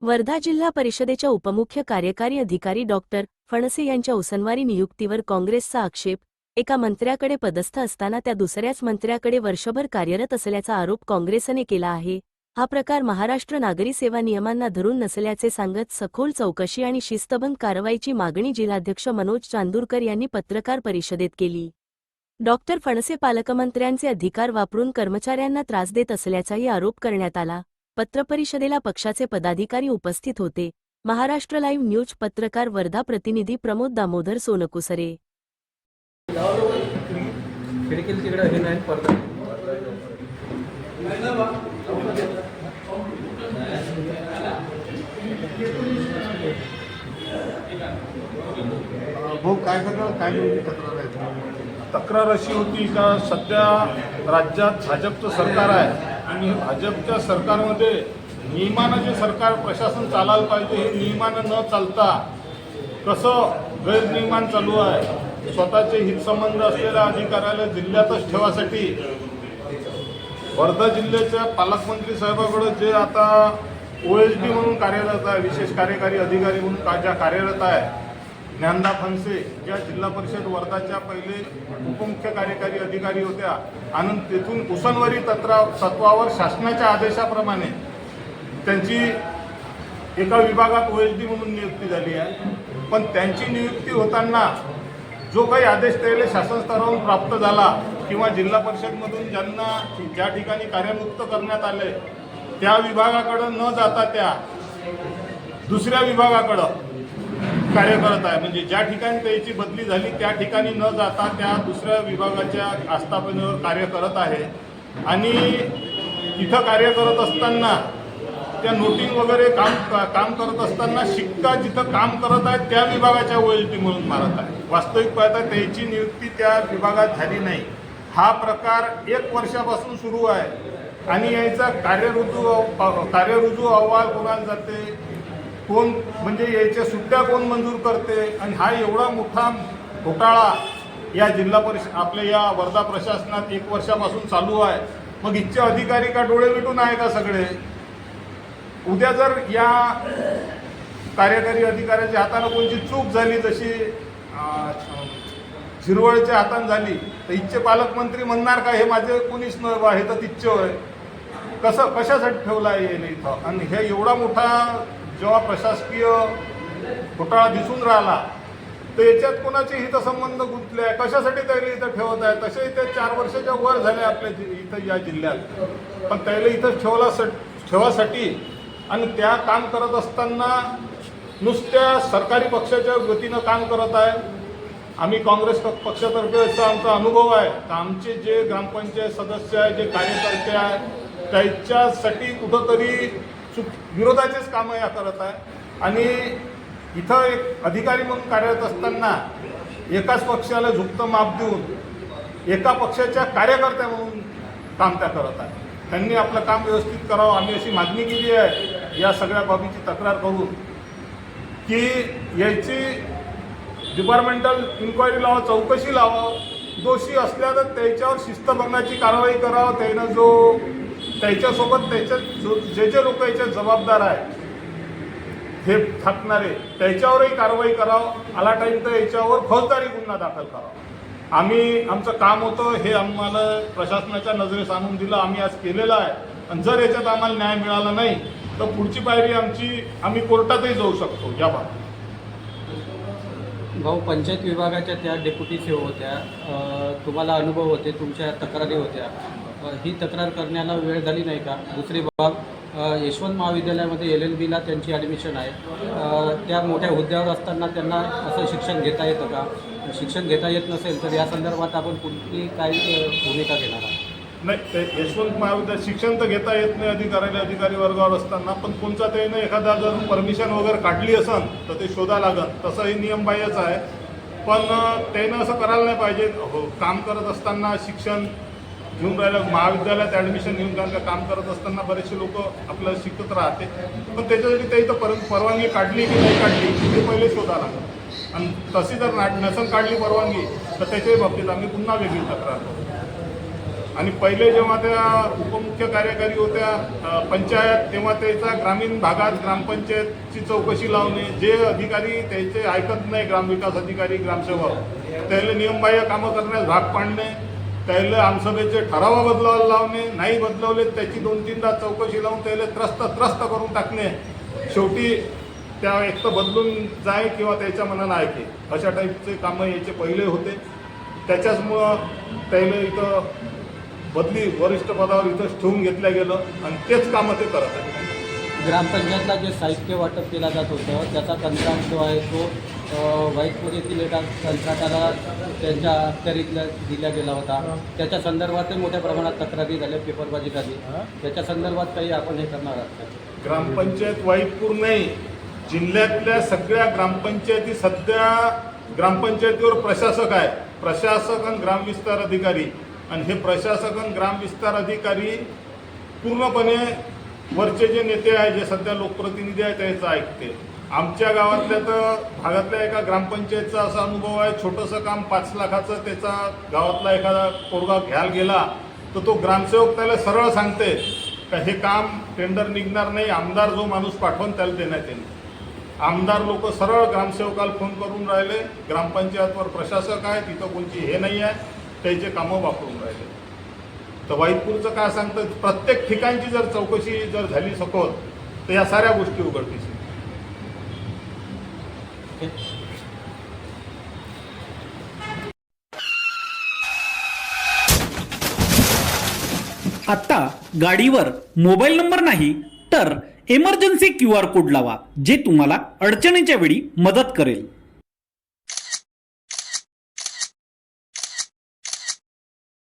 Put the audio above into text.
वर्धा जिल्हा परिषदेच्या उपमुख्य कार्यकारी अधिकारी डॉक्टर फणसे यांच्या उसनवारी नियुक्तीवर काँग्रेसचा आक्षेप. एका मंत्र्याकडे पदस्थ असताना त्या दुसऱ्याच मंत्र्याकडे वर्षभर कार्यरत असल्याचा आरोप काँग्रेसने केला आहे. हा प्रकार महाराष्ट्र नागरी सेवा नियमांना धरून नसल्याचे सांगत सखोल चौकशी आणि शिस्तबद्ध कारवाईची मागणी जिल्हाध्यक्ष मनोज चांदूरकर यांनी पत्रकार परिषदेत केली. डॉक्टर फणसे पालकमंत्र्यांचे अधिकार वापरून कर्मचाऱ्यांना त्रास देत असल्याचाही आरोप करण्यात आला. पत्रपरिषदेला पक्षाचे पदाधिकारी उपस्थित होते. महाराष्ट्र लाईव्ह न्यूज पत्रकार वर्धा प्रतिनिधी प्रमोद दामोदर सोनकुसरे. तक्रार अशी होती का सध्या राज्यात भाजपचं सरकार आहे आणि भाजपच्या सरकारमध्ये नियमानं जे सरकार प्रशासन चालायला पाहिजे हे नियमानं न चालता कसं गैरनियमान चालू आहे. स्वतःचे हितसंबंध असलेल्या अधिकाऱ्याला जिल्ह्यातच ठेवासाठी वर्धा जिल्ह्याच्या पालकमंत्री साहेबांकडे जे आता OSD म्हणून कार्यरत आहे, विशेष कार्यकारी अधिकारी म्हणून ज्या कार्यरत आहे ज्ञानदा फणसे, ज्या जिल्हा परिषद वर्धाच्या पहिले उपमुख्य कार्यकारी अधिकारी होत्या आणि तेथून उसनवारी तत्वावर शासनाच्या आदेशाप्रमाणे त्यांची एका विभागात OSD म्हणून नियुक्ती झाली आहे. पण त्यांची नियुक्ती होताना जो काही आदेश त्याला शासन स्तरावरून प्राप्त झाला किंवा जिल्हा परिषदमधून ज्यांना ज्या ठिकाणी कार्यान्वित करण्यात आले त्या विभागाकडं न जाता त्या दुसऱ्या विभागाकडं कार्य करत आहे. म्हणजे ज्या ठिकाणी त्याची बदली झाली त्या ठिकाणी न जाता त्या दुसऱ्या विभागाच्या आस्थापनेवर कार्य करत आहे. आणि तिथं कार्य करत असताना त्या नोटिंग वगैरे काम करत असताना शिक्का जिथं काम करत आहे त्या विभागाच्या OSD म्हणून मारत आहे. वास्तविक पाहता त्याची नियुक्ती त्या विभागात झाली नाही. हा प्रकार 1 वर्षापासून सुरू आहे आणि याचा कार्यरुजू अहवाल कोणाला जाते, कोण म्हणजे याच्या सुट्ट्या कोण मंजूर करते आणि हा एवढा मोठा घोटाळा या जिल्हा परिषद आपल्या या वर्धा प्रशासनात 1 वर्षापासून चालू आहे. मग इथचे अधिकारी का डोळे मिटून आहे का सगळे? उद्या जर या कार्यकारी अधिकाऱ्याच्या हातानं कोणती चूक झाली, जशी झिरवळच्या हातानं झाली, तर इथचे पालकमंत्री म्हणणार का हे माझे कोणीच न हे तर तिथचे होय, कशासाठी ठेवला आहे इथं? आणि हे एवढा मोठा जेव्हा प्रशासकीय घोटाळा दिसून राहिला तर याच्यात कोणाचे हितसंबंध गुंतले आहे, कशासाठी त्याला इथं ठेवत आहे? तसे इथे 4 वर्षाच्या वर झाले आपल्या इथं या जिल्ह्यात, पण त्याला इथं ठेवासाठी आणि त्या काम करत असताना नुसत्या सरकारी पक्षाच्या वतीनं काम करत आहे. आम्ही काँग्रेस पक्षातर्फे असा आमचा अनुभव आहे तर आमचे जे ग्रामपंचायत सदस्य आहे, जे कार्यकर्ते आहे, त्याच्यासाठी कुठंतरी विरोधाचेच कामं या करत आहे. आणि इथं एक अधिकारी म्हणून कार्यरत असताना एकाच पक्षाला झुकतं माप देऊन एका पक्षाच्या कार्यकर्त्या म्हणून काम त्या करत आहे. त्यांनी आपलं काम व्यवस्थित करावं आम्ही अशी मागणी केली आहे या सगळ्या बाबीची तक्रार करून की याची डिपार्टमेंटल इन्क्वायरी लावा, चौकशी लावा. दोषी असल्या तर त्याच्यावर शिस्तभंगाची कारवाई करावं. त्यानं त्याच्यासोबत जे लोक याच्यात जबाबदार आहे हे थाकणारे त्याच्यावरही कारवाई करावं. आला टाईम तर याच्यावर फौजदारी गुन्हा दाखल करावा. आमचं काम होतं हे आम्हाला प्रशासनाच्या नजरेस आणून दिलं, आम्ही आज केलेलं आहे. आणि जर याच्यात आम्हाला न्याय मिळाला नाही तर पुढची पायरी आम्ही कोर्टातही जाऊ शकतो. या बाबतीत भाऊ, पंचायत विभागाच्या त्या डेप्युटी सीओ होत्या, तुम्हाला अनुभव होते, तुमच्या तक्रारी होत्या. ही तक्रार करण्याला वेळ झाली नाही का? दुसरी बाब, यशवंत महाविद्यालयामध्ये LLBला त्यांची ॲडमिशन आहे. त्या मोठ्या हुद्द्यावर असताना त्यांना असं शिक्षण घेता येतं का? शिक्षण घेता येत नसेल तर या संदर्भात आपण कुठली काय भूमिका घेणार आहात? नाही, ते यशवंत महाविद्यालयात शिक्षण तर घेता येत नाही अधिकारी वर्गावर असताना, पण कोणचा त्यानं एखादा जर परमिशन वगैरे काढली असेल तर ते शोधा लागत. तसं हे नियमबाह्यच आहे. पण त्यानं असं करायला नाही पाहिजे. काम करत असताना शिक्षण घेऊन राहिलं, महाविद्यालयात ॲडमिशन घेऊन कारण का काम करत असताना बरेचसे लोक आपल्याला शिकत राहते. पण त्याच्यासाठी ते इथं परवानगी काढली की नाही काढली ते पहिले शोधा लागतं. आणि तशी जर नसेल काढली परवानगी तर त्याच्याही बाबतीत आम्ही पुन्हा वेगळी तक्रार करू. आणि पहिले जेव्हा त्या उपमुख्य कार्यकारी होत्या पंचायत, तेव्हा त्याचा ग्रामीण भागात ग्रामपंचायतची चौकशी लावणे, जे अधिकारी त्याचे ऐकत नाही, ग्रामविकास अधिकारी ग्रामसेवक, त्याला नियमबाह्य कामं करण्यास भाग पाडणे, त्याला आमसभेचे ठराव बदलावला लावणे, नाही बदलवले त्याची 2-3दा चौकशी लावून त्याला त्रस्त करून टाकणे, शेवटी त्या एक तर बदलून जाय किंवा त्याच्या मनानं ऐके, अशा टाईपचे कामं याचे पहिले होते. त्याच्याचमुळं त्याला इथं बदली वरिष्ठ पदावर इथंच ठेवून घेतलं गेलं आणि तेच कामं ते करत आहेत. ग्रामपंचायतला जे साहित्य वाटप केलं जात होतं त्याचा कंत्राट जो आहे तो व्हाईटपूर येथील एका कंत्राटाला त्यांच्या अखत्यारीतला दिला गेला होता. त्याच्या संदर्भातही मोठ्या प्रमाणात तक्रारी झाल्या, पेपरबाजी झाली. त्याच्या संदर्भात काही आपण हे करणार आहात? ग्रामपंचायत वाईटपूर नाही, जिल्ह्यातल्या सगळ्या ग्रामपंचायती सध्या ग्रामपंचायतीवर प्रशासक आहे, प्रशासक आणि ग्रामविस्तार अधिकारी. आणि हे प्रशासक आणि ग्रामविस्तार अधिकारी पूर्णपणे वरचे जे नेते आहे, जे सध्या लोकप्रतिनिधी आहे, त्याचं ऐकते. आमच्या गावातल्या तर भागातल्या एका ग्रामपंचायतचा असा अनुभव आहे, छोटंसं काम 5 लाखाचं त्याचा गावातला एखादा पोरगा घ्यायला गेला तर तो ग्रामसेवक त्याला सरळ सांगते का हे काम टेंडर निघणार नाही, आमदार जो माणूस पाठवून त्याला देण्यात येईल. आमदार लोक सरळ ग्रामसेवकाला फोन करून राहिले, ग्रामपंचायतवर प्रशासक आहे, तिथं कोणची हे नाही आहे, त्याचे कामं वापरून राहिले. तर वाईटपूरचं काय सांगतं, प्रत्येक ठिकाणची जर चौकशी जर झाली सखोल तर या साऱ्या गोष्टी उघडकीस येतील. आता गाडीवर मोबाईल नंबर नाही तर इमर्जन्सी QR कोड लावा, जे तुम्हाला अडचणीच्या वेळी मदत करेल.